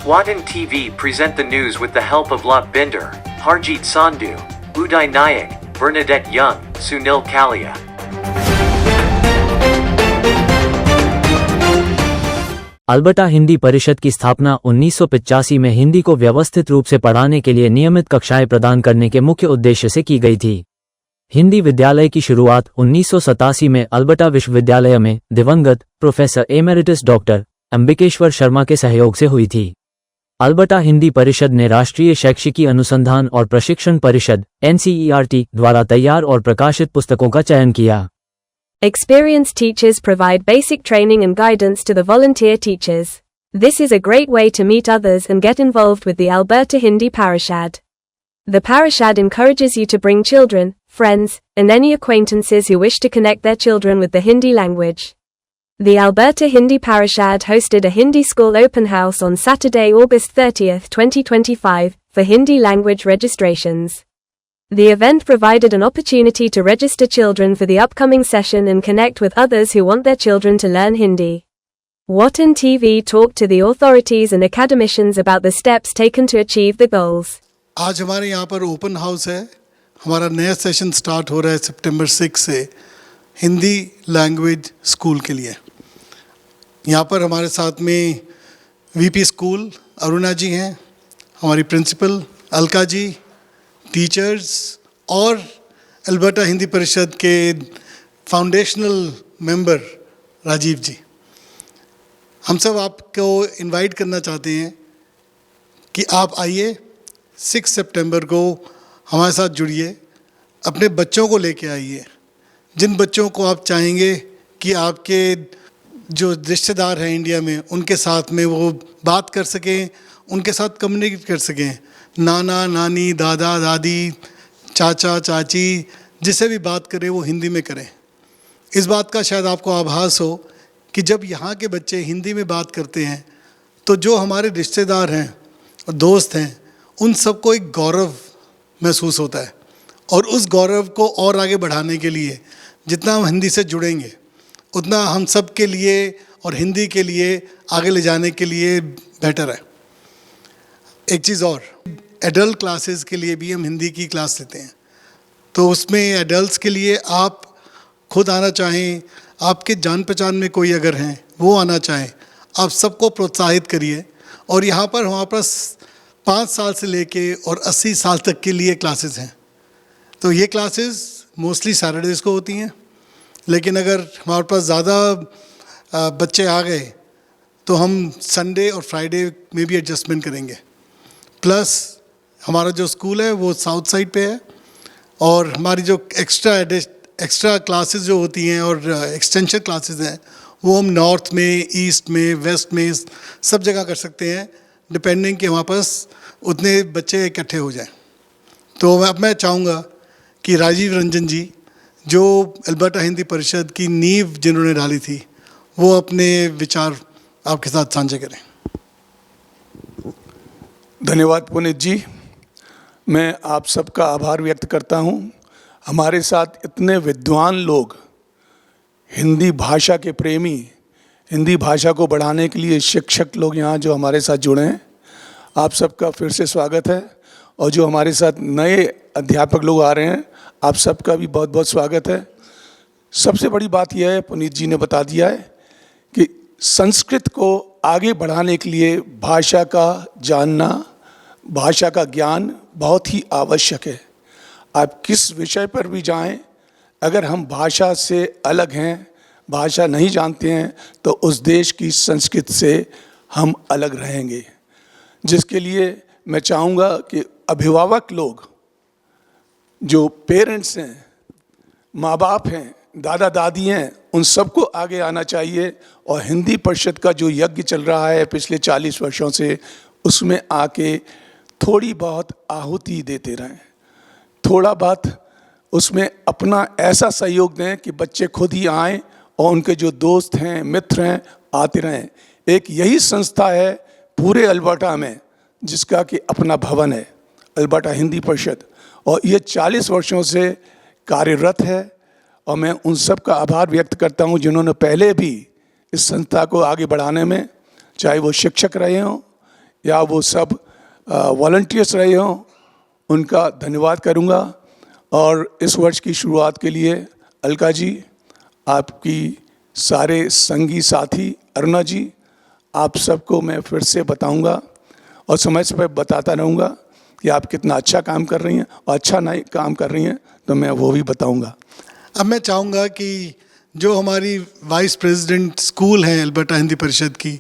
Watan TV present the news with the help of Lot Binder, Harjeet Sandhu, Uday Nayak, Bernadette Young, Sunil Kalia. Alberta Hindi परिषद की स्थापना 1985 में हिंदी को व्यवस्थित रूप से पढ़ाने के लिए नियमित कक्षाएं प्रदान करने के मुख्य उद्देश्य से की गई थी। हिंदी विद्यालय की शुरुआत 1987 में अल्बर्टा विश्वविद्यालय में दिवंगत professor emeritus doctor Ambikeshwar Sharma के सहयोग से हुई थी। अल्बर्टा हिंदी परिषद ने राष्ट्रीय शैक्षिकी अनुसंधान और प्रशिक्षण परिषद NCERT द्वारा तैयार और प्रकाशित पुस्तकों का चयन किया। Experienced teachers provide basic training and guidance to the volunteer teachers. This is a great way to meet others and get involved with the Alberta Hindi Parishad. The Parishad encourages you to bring children, friends, and any acquaintances who wish to connect their children with the Hindi language. The Alberta Hindi Parishad hosted a Hindi school open house on Saturday, August 30, 2025, for Hindi language registrations. The event provided an opportunity to register children for the upcoming session and connect with others who want their children to learn Hindi. Watan TV talked to the authorities and academicians about the steps taken to achieve the goals. आज हमारे यहाँ पर open house है। हमारा नया session start हो रहा है सितंबर 6 से हिंदी लैंग्वेज स्कूल के लिए। यहाँ पर हमारे साथ में VP स्कूल अरुणा जी हैं, हमारी प्रिंसिपल अलका जी, टीचर्स और अल्बर्टा हिंदी परिषद के फाउंडेशनल मेंबर राजीव जी। हम सब आपको इनवाइट करना चाहते हैं कि आप आइए 6 सितंबर को हमारे साथ जुड़िए, अपने बच्चों को लेके आइए। जिन बच्चों को आप चाहेंगे कि आपके जो रिश्तेदार हैं इंडिया में उनके साथ में वो बात कर सकें, उनके साथ कम्युनिकेट कर सकें, नाना नानी, दादा दादी, चाचा चाची, जिससे भी बात करें वो हिंदी में करें। इस बात का शायद आपको आभास हो कि जब यहाँ के बच्चे हिंदी में बात करते हैं तो जो हमारे रिश्तेदार हैं और दोस्त हैं उन सबको एक गौरव महसूस होता है, और उस गौरव को और आगे बढ़ाने के लिए जितना हम हिंदी से जुड़ेंगे उतना हम सब के लिए और हिंदी के लिए आगे ले जाने के लिए बेटर है। एक चीज़ और, एडल्ट क्लासेस के लिए भी हम हिंदी की क्लास लेते हैं, तो उसमें एडल्ट्स के लिए आप खुद आना चाहें, आपके जान पहचान में कोई अगर हैं वो आना चाहें, आप सबको प्रोत्साहित करिए। और यहाँ पर हमारे पास 5 साल से लेके और 80 साल तक के लिए क्लासेस हैं। तो ये क्लासेस मोस्टली सैटरडेज़ को होती हैं, लेकिन अगर हमारे पास ज़्यादा बच्चे आ गए तो हम संडे और फ्राइडे में भी एडजस्टमेंट करेंगे। प्लस हमारा जो स्कूल है वो साउथ साइड पे है, और हमारी जो एक्स्ट्रा क्लासेस जो होती हैं और एक्सटेंशन क्लासेस हैं वो हम नॉर्थ में, ईस्ट में, वेस्ट में सब जगह कर सकते हैं, डिपेंडिंग कि हमारे पास उतने बच्चे इकट्ठे हो जाएं। तो अब मैं चाहूँगा कि राजीव रंजन जी, जो अल्बर्टा हिंदी परिषद की नींव जिन्होंने डाली थी, वो अपने विचार आपके साथ साझा करें। धन्यवाद पुनीत जी, मैं आप सबका आभार व्यक्त करता हूँ। हमारे साथ इतने विद्वान लोग, हिंदी भाषा के प्रेमी, हिंदी भाषा को बढ़ाने के लिए शिक्षक लोग यहाँ जो हमारे साथ जुड़े हैं, आप सबका फिर से स्वागत है। और जो हमारे साथ नए अध्यापक लोग आ रहे हैं, आप सबका भी बहुत बहुत स्वागत है। सबसे बड़ी बात यह है, पुनीत जी ने बता दिया है कि संस्कृत को आगे बढ़ाने के लिए भाषा का जानना, भाषा का ज्ञान बहुत ही आवश्यक है। आप किस विषय पर भी जाएं, अगर हम भाषा से अलग हैं, भाषा नहीं जानते हैं, तो उस देश की संस्कृति से हम अलग रहेंगे। जिसके लिए मैं चाहूँगा कि अभिभावक लोग, जो पेरेंट्स हैं, माँ बाप हैं, दादा दादी हैं, उन सबको आगे आना चाहिए। और हिंदी परिषद का जो यज्ञ चल रहा है पिछले 40 वर्षों से, उसमें आके थोड़ी बहुत आहुति देते रहें, थोड़ा बहुत उसमें अपना ऐसा सहयोग दें कि बच्चे खुद ही आएँ और उनके जो दोस्त हैं, मित्र हैं, आते रहें। एक यही संस्था है पूरे अल्बर्टा में जिसका कि अपना भवन है, अल्बर्टा हिंदी परिषद, और ये 40 वर्षों से कार्यरत है। और मैं उन सब का आभार व्यक्त करता हूँ जिन्होंने पहले भी इस संस्था को आगे बढ़ाने में, चाहे वो शिक्षक रहे हों या वो सब वॉलंटियर्स रहे हों, उनका धन्यवाद करूंगा। और इस वर्ष की शुरुआत के लिए अलका जी, आपकी सारे संगी साथी, अरुणा जी, आप सबको मैं फिर से बताऊंगा और समय समय बताता रहूंगा कि आप कितना अच्छा काम कर रही हैं, और अच्छा नहीं काम कर रही हैं तो मैं वो भी बताऊंगा। अब मैं चाहूँगा कि जो हमारी वाइस प्रेसिडेंट स्कूल हैं अल्बर्टा हिंदी परिषद की,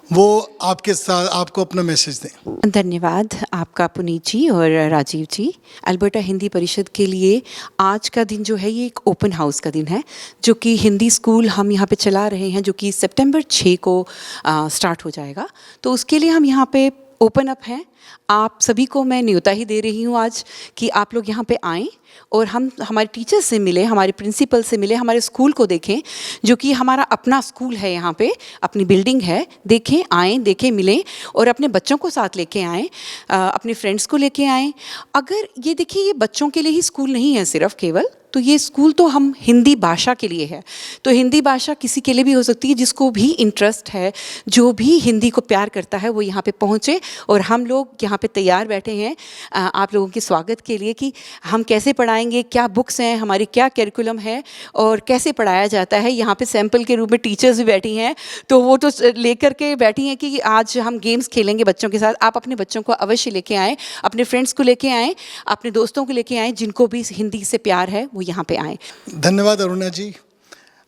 वो आपके साथ आपको अपना मैसेज दें। धन्यवाद आपका पुनीत जी और राजीव जी। अल्बर्टा हिंदी परिषद के लिए आज का दिन जो है ये एक ओपन हाउस का दिन है, जो कि हिंदी स्कूल हम यहाँ पे चला रहे हैं, जो कि सितंबर 6 को स्टार्ट हो जाएगा। तो उसके लिए हम यहाँ पे ओपन अप हैं। आप सभी को मैं न्योता ही दे रही हूँ आज कि आप लोग यहाँ पे आएँ और हम हमारे टीचर से मिले, हमारे प्रिंसिपल से मिले, हमारे स्कूल को देखें, जो कि हमारा अपना स्कूल है, यहाँ पे अपनी बिल्डिंग है। देखें, आएँ, देखें, मिलें और अपने बच्चों को साथ लेके आएँ, अपने फ्रेंड्स को लेके आएँ। अगर ये देखिए, ये बच्चों के लिए ही स्कूल नहीं है सिर्फ केवल, तो ये स्कूल तो हम हिंदी भाषा के लिए है। तो हिंदी भाषा किसी के लिए भी हो सकती है, जिसको भी इंटरेस्ट है, जो भी हिंदी को प्यार करता है, वो यहाँ पे पहुँचे। और हम लोग यहाँ पे तैयार बैठे हैं आप लोगों के स्वागत के लिए कि हम कैसे पढ़ाएंगे, क्या बुक्स हैं हमारी, क्या करिकुलम है और कैसे पढ़ाया जाता है। यहाँ पे सैम्पल के रूप में टीचर्स भी बैठी हैं, तो वो तो लेकर के बैठी हैं कि आज हम गेम्स खेलेंगे बच्चों के साथ। आप अपने बच्चों को अवश्य लेके आएँ, अपने फ्रेंड्स को लेके आएँ, अपने दोस्तों को लेके आएँ, जिनको भी हिंदी से प्यार है वो यहाँ पे आएँ। धन्यवाद अरुणा जी।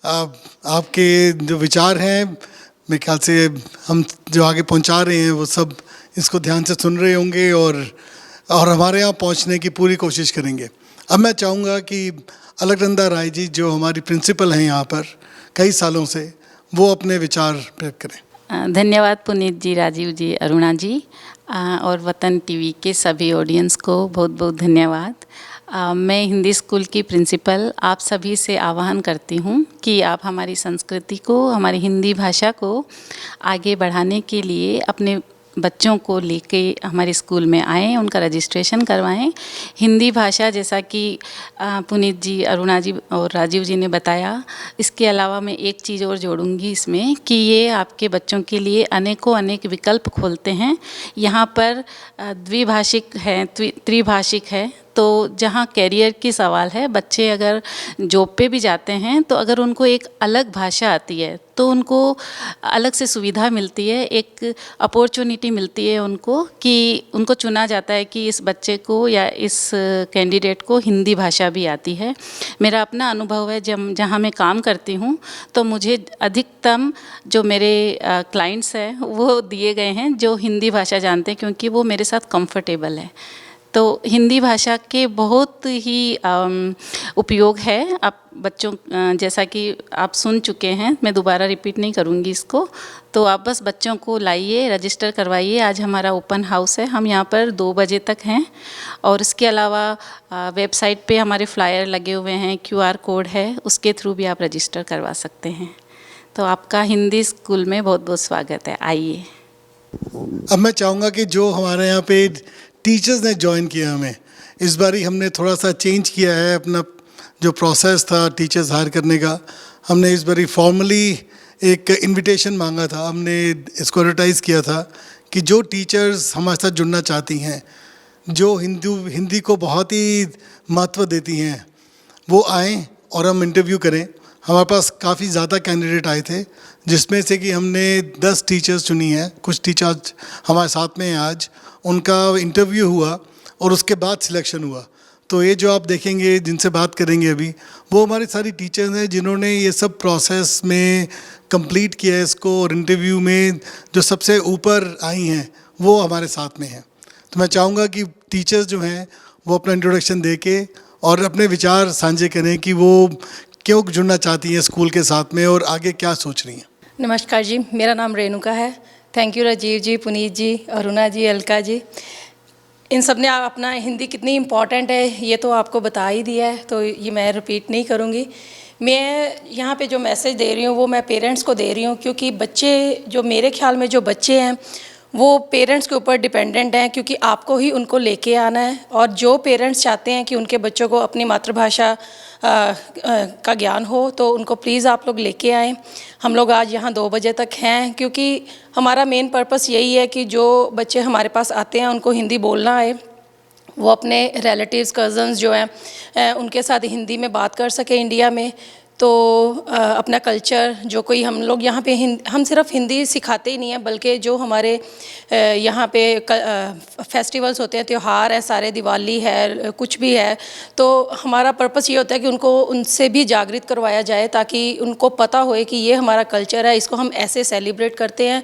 आपके जो विचार हैं, मेरे ख्याल से हम जो आगे पहुंचा रहे हैं वो सब इसको ध्यान से सुन रहे होंगे और हमारे यहाँ पहुंचने की पूरी कोशिश करेंगे। अब मैं चाहूँगा कि अलकनंदा राय जी, जो हमारी प्रिंसिपल हैं यहाँ पर कई सालों से, वो अपने विचार व्यक्त करें। धन्यवाद पुनीत जी, राजीव जी, अरुणा जी और वतन टीवी के सभी ऑडियंस को बहुत बहुत धन्यवाद। मैं हिंदी स्कूल की प्रिंसिपल आप सभी से आह्वान करती हूँ कि आप हमारी संस्कृति को, हमारी हिंदी भाषा को आगे बढ़ाने के लिए अपने बच्चों को लेके हमारे स्कूल में आएँ, उनका रजिस्ट्रेशन करवाएं। हिंदी भाषा, जैसा कि पुनीत जी, अरुणा जी और राजीव जी ने बताया, इसके अलावा मैं एक चीज़ और जोड़ूंगी इसमें कि ये आपके बच्चों के लिए अनेक विकल्प खोलते हैं। यहाँ पर द्विभाषिक है, त्रिभाषिक है, तो जहाँ कैरियर की सवाल है, बच्चे अगर जॉब पे भी जाते हैं तो अगर उनको एक अलग भाषा आती है तो उनको अलग से सुविधा मिलती है, एक अपॉर्चुनिटी मिलती है उनको, कि उनको चुना जाता है कि इस बच्चे को या इस कैंडिडेट को हिंदी भाषा भी आती है। मेरा अपना अनुभव है, जब जहाँ मैं काम करती हूँ तो मुझे अधिकतम जो मेरे क्लाइंट्स हैं वो दिए गए हैं जो हिंदी भाषा जानते हैं, क्योंकि वो मेरे साथ कंफर्टेबल है। तो हिंदी भाषा के बहुत ही उपयोग है। आप बच्चों, जैसा कि आप सुन चुके हैं, मैं दोबारा रिपीट नहीं करूँगी इसको, तो आप बस बच्चों को लाइए, रजिस्टर करवाइए। आज हमारा ओपन हाउस है, हम यहाँ पर 2 बजे तक हैं। और इसके अलावा वेबसाइट पे हमारे फ्लायर लगे हुए हैं, QR कोड है, उसके थ्रू भी आप रजिस्टर करवा सकते हैं। तो आपका हिंदी स्कूल में बहुत बहुत स्वागत है, आइए। अब मैं चाहूँगा कि जो हमारे यहाँ पे टीचर्स ने ज्वाइन किया, हमें इस बारी हमने थोड़ा सा चेंज किया है अपना जो प्रोसेस था टीचर्स हायर करने का। हमने इस बारी फॉर्मली एक इनविटेशन मांगा था, हमने इसको एडवर्टाइज़ किया था कि जो टीचर्स हमारे साथ जुड़ना चाहती हैं, जो हिंदी को बहुत ही महत्व देती हैं, वो आएँ और हम इंटरव्यू करें। हमारे पास काफ़ी ज़्यादा कैंडिडेट आए थे, जिसमें से कि हमने 10 टीचर्स चुनी हैं। कुछ टीचर्स हमारे साथ में हैं आज, उनका इंटरव्यू हुआ और उसके बाद सिलेक्शन हुआ। तो ये जो आप देखेंगे, जिनसे बात करेंगे अभी, वो हमारी सारी टीचर्स हैं जिन्होंने ये सब प्रोसेस में कंप्लीट किया है इसको, और इंटरव्यू में जो सबसे ऊपर आई हैं वो हमारे साथ में हैं। तो मैं चाहूँगा कि टीचर्स जो हैं वो अपना इंट्रोडक्शन दे के और अपने विचार साझे करें कि वो क्यों जुड़ना चाहती हैं स्कूल के साथ में और आगे क्या सोच रही हैं। नमस्कार जी, मेरा नाम रेणुका है। थैंक यू राजीव जी, पुनीत जी, अरुणा जी, अलका जी, इन सब ने अपना हिंदी कितनी इम्पॉर्टेंट है ये तो आपको बता ही दिया है, तो ये मैं रिपीट नहीं करूँगी। मैं यहाँ पे जो मैसेज दे रही हूँ वो मैं पेरेंट्स को दे रही हूँ, क्योंकि बच्चे, जो मेरे ख्याल में जो बच्चे हैं वो पेरेंट्स के ऊपर डिपेंडेंट हैं, क्योंकि आपको ही उनको लेके आना है। और जो पेरेंट्स चाहते हैं कि उनके बच्चों को अपनी मातृभाषा का ज्ञान हो तो उनको प्लीज़ आप लोग लेके आएँ। हम लोग आज यहाँ 2 बजे तक हैं क्योंकि हमारा मेन पर्पस यही है कि जो बच्चे हमारे पास आते हैं उनको हिंदी बोलना आए, वो अपने रिलेटिव्स कज़न्स जो हैं उनके साथ हिंदी में बात कर सके इंडिया में। तो अपना कल्चर जो कोई हम लोग यहाँ पे हम सिर्फ हिंदी सिखाते ही नहीं हैं बल्कि जो हमारे यहाँ पे फेस्टिवल्स होते हैं, त्यौहार है, सारे दिवाली है, कुछ भी है, तो हमारा पर्पस ये होता है कि उनको उनसे भी जागृत करवाया जाए ताकि उनको पता होए कि ये हमारा कल्चर है, इसको हम ऐसे सेलिब्रेट करते हैं।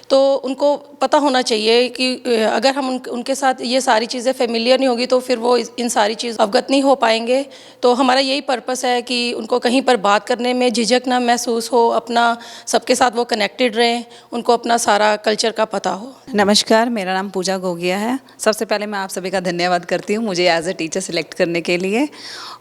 तो उनको पता होना चाहिए कि अगर हम उनके साथ ये सारी चीज़ें फेमिलियर नहीं होगी तो फिर वो इन सारी चीज़ अवगत नहीं हो पाएंगे। तो हमारा यही पर्पस है कि उनको कहीं पर बात करने में झिझक ना महसूस हो, अपना सबके साथ वो कनेक्टेड रहें, उनको अपना सारा कल्चर का पता हो। नमस्कार, मेरा नाम पूजा गोगिया है। सबसे पहले मैं आप सभी का धन्यवाद करती हूँ मुझे एज ए टीचर सिलेक्ट करने के लिए।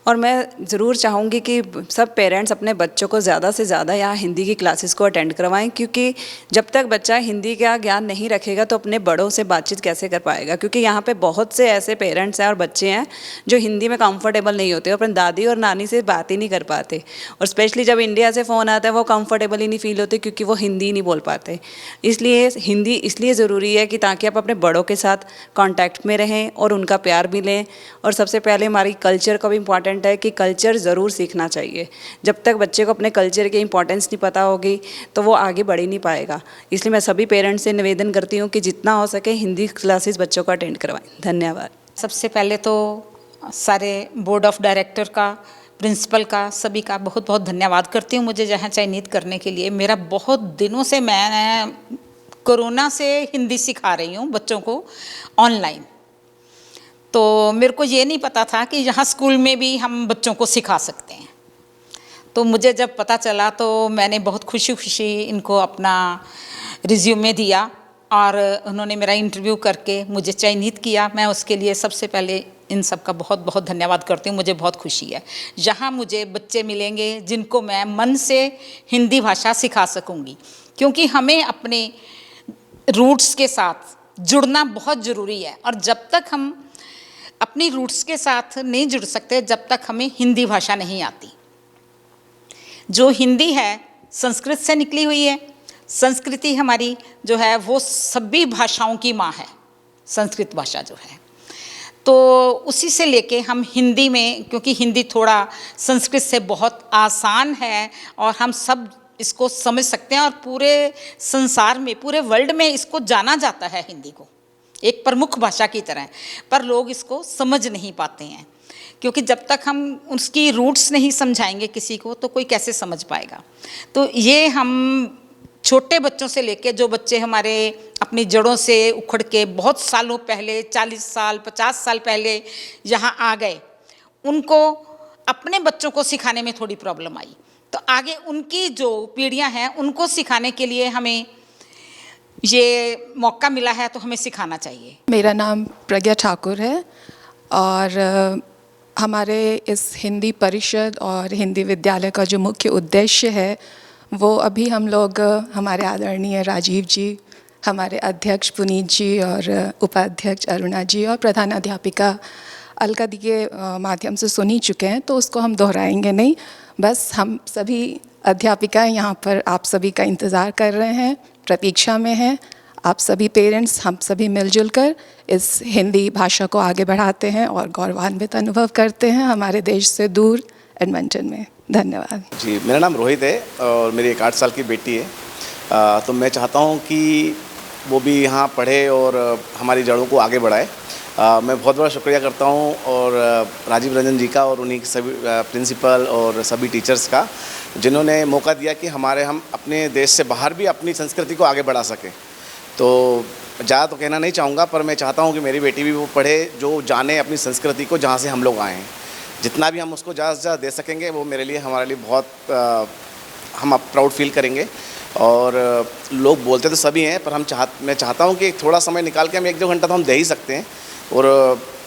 और मैं ज़रूर चाहूँगी कि सब पेरेंट्स अपने बच्चों को ज़्यादा से ज़्यादा यहाँ हिंदी की क्लासेस को अटेंड करवाएं, क्योंकि जब तक बच्चा हिंदी का ज्ञान नहीं रखेगा तो अपने बड़ों से बातचीत कैसे कर पाएगा। क्योंकि यहाँ पे बहुत से ऐसे पेरेंट्स हैं और बच्चे हैं जो हिंदी में कंफर्टेबल नहीं होते, अपने दादी और नानी से बात ही नहीं कर पाते, और स्पेशली जब इंडिया से फ़ोन आता है वो कंफर्टेबल ही नहीं फील होते क्योंकि वो हिंदी नहीं बोल पाते। इसलिए हिंदी इसलिए ज़रूरी है कि ताकि आप अपने बड़ों के साथ कांटेक्ट में रहें और उनका प्यार भी लें। और सबसे पहले हमारी कल्चर का भी इम्पॉर्टेंट है कि कल्चर ज़रूर सीखना चाहिए। जब तक बच्चे को अपने कल्चर की इम्पोर्टेंस नहीं पता होगी तो वो आगे बढ़ ही नहीं पाएगा। इसलिए मैं सभी पेरेंट्स से निवेदन करती हूँ कि जितना हो सके हिंदी क्लासेस बच्चों को अटेंड करवाएं। धन्यवाद। सबसे पहले तो सारे बोर्ड ऑफ डायरेक्टर का, प्रिंसिपल का, सभी का बहुत बहुत धन्यवाद करती हूँ मुझे जहाँ चयनित करने के लिए। मेरा बहुत दिनों से मैं कोरोना से हिंदी सिखा रही हूँ बच्चों को ऑनलाइन, तो मेरे को ये नहीं पता था कि यहाँ स्कूल में भी हम बच्चों को सिखा सकते हैं। तो मुझे जब पता चला तो मैंने बहुत खुशी खुशी इनको अपना रिज्यूमे दिया और उन्होंने मेरा इंटरव्यू करके मुझे चयनित किया। मैं उसके लिए सबसे पहले इन सब का बहुत बहुत धन्यवाद करती हूँ। मुझे बहुत खुशी है जहाँ मुझे बच्चे मिलेंगे जिनको मैं मन से हिंदी भाषा सिखा सकूँगी, क्योंकि हमें अपने रूट्स के साथ जुड़ना बहुत ज़रूरी है। और जब तक हम अपनी रूट्स के साथ नहीं जुड़ सकते जब तक हमें हिंदी भाषा नहीं आती। जो हिंदी है संस्कृत से निकली हुई है। संस्कृति हमारी जो है वो सभी भाषाओं की माँ है, संस्कृत भाषा जो है। तो उसी से लेके हम हिंदी में, क्योंकि हिंदी थोड़ा संस्कृत से बहुत आसान है और हम सब इसको समझ सकते हैं और पूरे संसार में, पूरे वर्ल्ड में इसको जाना जाता है हिंदी को एक प्रमुख भाषा की तरह। पर लोग इसको समझ नहीं पाते हैं, क्योंकि जब तक हम उसकी रूट्स नहीं समझाएंगे किसी को तो कोई कैसे समझ पाएगा। तो ये हम छोटे बच्चों से लेके जो बच्चे हमारे अपनी जड़ों से उखड़ के बहुत सालों पहले, 40 साल 50 साल पहले यहाँ आ गए, उनको अपने बच्चों को सिखाने में थोड़ी प्रॉब्लम आई। तो आगे उनकी जो पीढ़ियाँ हैं उनको सिखाने के लिए हमें ये मौका मिला है तो हमें सिखाना चाहिए। मेरा नाम प्रज्ञा ठाकुर है और हमारे इस हिंदी परिषद और हिंदी विद्यालय का जो मुख्य उद्देश्य है वो अभी हम लोग हमारे आदरणीय राजीव जी, हमारे अध्यक्ष पुनीत जी और उपाध्यक्ष अरुणा जी और प्रधानाध्यापिका अलका दी के माध्यम से सुन ही चुके हैं, तो उसको हम दोहराएंगे नहीं। बस हम सभी अध्यापिकाएं यहाँ पर आप सभी का इंतज़ार कर रहे हैं, प्रतीक्षा में हैं। आप सभी पेरेंट्स, हम सभी मिलजुल कर इस हिंदी भाषा को आगे बढ़ाते हैं और गौरवान्वित अनुभव करते हैं हमारे देश से दूर एडमंटन में। धन्यवाद जी। मेरा नाम रोहित है और मेरी एक 8 साल की बेटी है। तो मैं चाहता हूँ कि वो भी यहाँ पढ़े और हमारी जड़ों को आगे बढ़ाए। मैं बहुत बड़ा शुक्रिया करता हूँ और राजीव रंजन जी का और उन्हीं के सभी प्रिंसिपल और सभी टीचर्स का, जिन्होंने मौका दिया कि हम अपने देश से बाहर भी अपनी संस्कृति को आगे बढ़ा सकें। तो ज़्यादा तो कहना नहीं चाहूँगा, पर मैं चाहता हूँ कि मेरी बेटी भी वो पढ़े, जो जाने अपनी संस्कृति को जहाँ से हम लोग आए हैं। जितना भी हम उसको ज़्यादा से ज़्यादा दे सकेंगे वो मेरे लिए, हमारे लिए बहुत हम प्राउड फील करेंगे। और लोग बोलते तो सभी हैं, पर मैं चाहता हूँ कि थोड़ा समय निकाल के हम 1-2 घंटा तो हम दे ही सकते हैं। और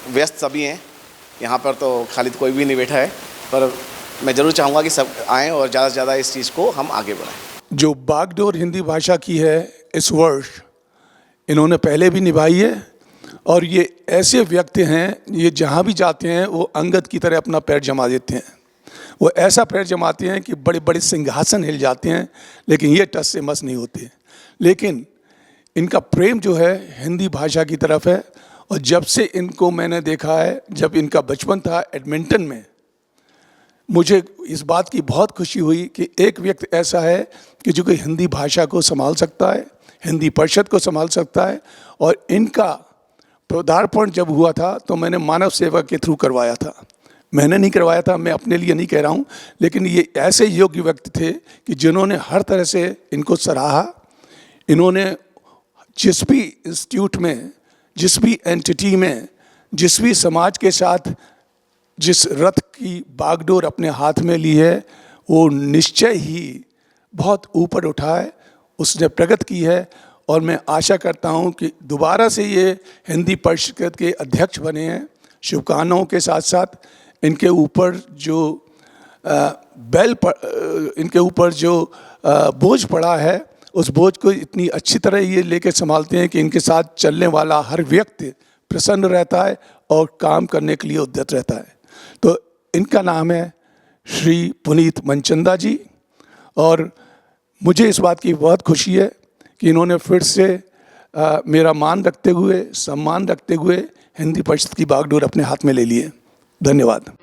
व्यस्त सभी हैं यहाँ पर, तो खाली कोई भी नहीं बैठा है, पर मैं ज़रूर चाहूँगा कि सब आएँ और ज़्यादा से ज़्यादा इस चीज़ को हम आगे बढ़ाएँ। जो बागडोर हिंदी भाषा की है इस वर्ष इन्होंने पहले भी निभाई है, और ये ऐसे व्यक्ति हैं, ये जहाँ भी जाते हैं वो अंगद की तरह अपना पैर जमा देते हैं। वो ऐसा पैर जमाते हैं कि बड़े बड़े सिंहासन हिल जाते हैं, लेकिन ये टस से मस नहीं होते। लेकिन इनका प्रेम जो है हिंदी भाषा की तरफ है। और जब से इनको मैंने देखा है, जब इनका बचपन था एडमिंटन में, मुझे इस बात की बहुत खुशी हुई कि एक व्यक्ति ऐसा है कि जो कि हिंदी भाषा को संभाल सकता है, हिंदी परिषद को संभाल सकता है। और इनका पदार्पण जब हुआ था तो मैंने मानव सेवा के थ्रू करवाया था। मैंने नहीं करवाया था, मैं अपने लिए नहीं कह रहा हूँ, लेकिन ये ऐसे योग्य व्यक्ति थे कि जिन्होंने हर तरह से इनको सराहा। इन्होंने जिस भी इंस्टीट्यूट में, जिस भी एंटिटी में, जिस भी समाज के साथ जिस रथ की बागडोर अपने हाथ में ली है, वो निश्चय ही बहुत ऊपर उठा है, उसने प्रगति की है। और मैं आशा करता हूँ कि दोबारा से ये हिंदी परिषद के अध्यक्ष बने हैं। शुभकामनाओं के साथ साथ इनके ऊपर जो इनके ऊपर जो बोझ पड़ा है, उस बोझ को इतनी अच्छी तरह ये लेके संभालते हैं कि इनके साथ चलने वाला हर व्यक्ति प्रसन्न रहता है और काम करने के लिए उद्यत रहता है। तो इनका नाम है श्री पुनीत मनचंदा जी। और मुझे इस बात की बहुत खुशी है कि इन्होंने फिर से मेरा मान रखते हुए, सम्मान रखते हुए हिंदी परिषद की बागडोर अपने हाथ में ले लिए। धन्यवाद।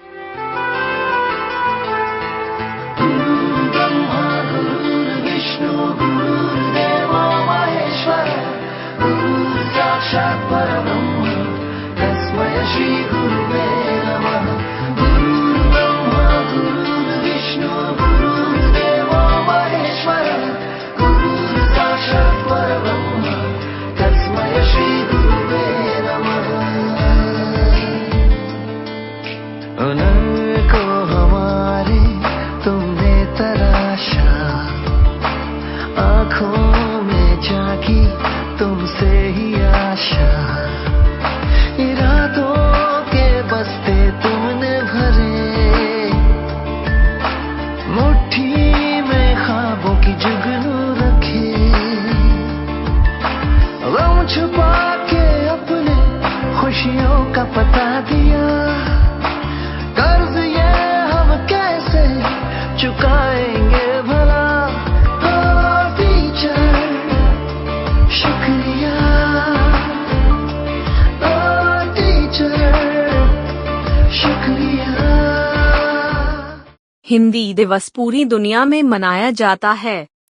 हिंदी दिवस पूरी दुनिया में मनाया जाता है।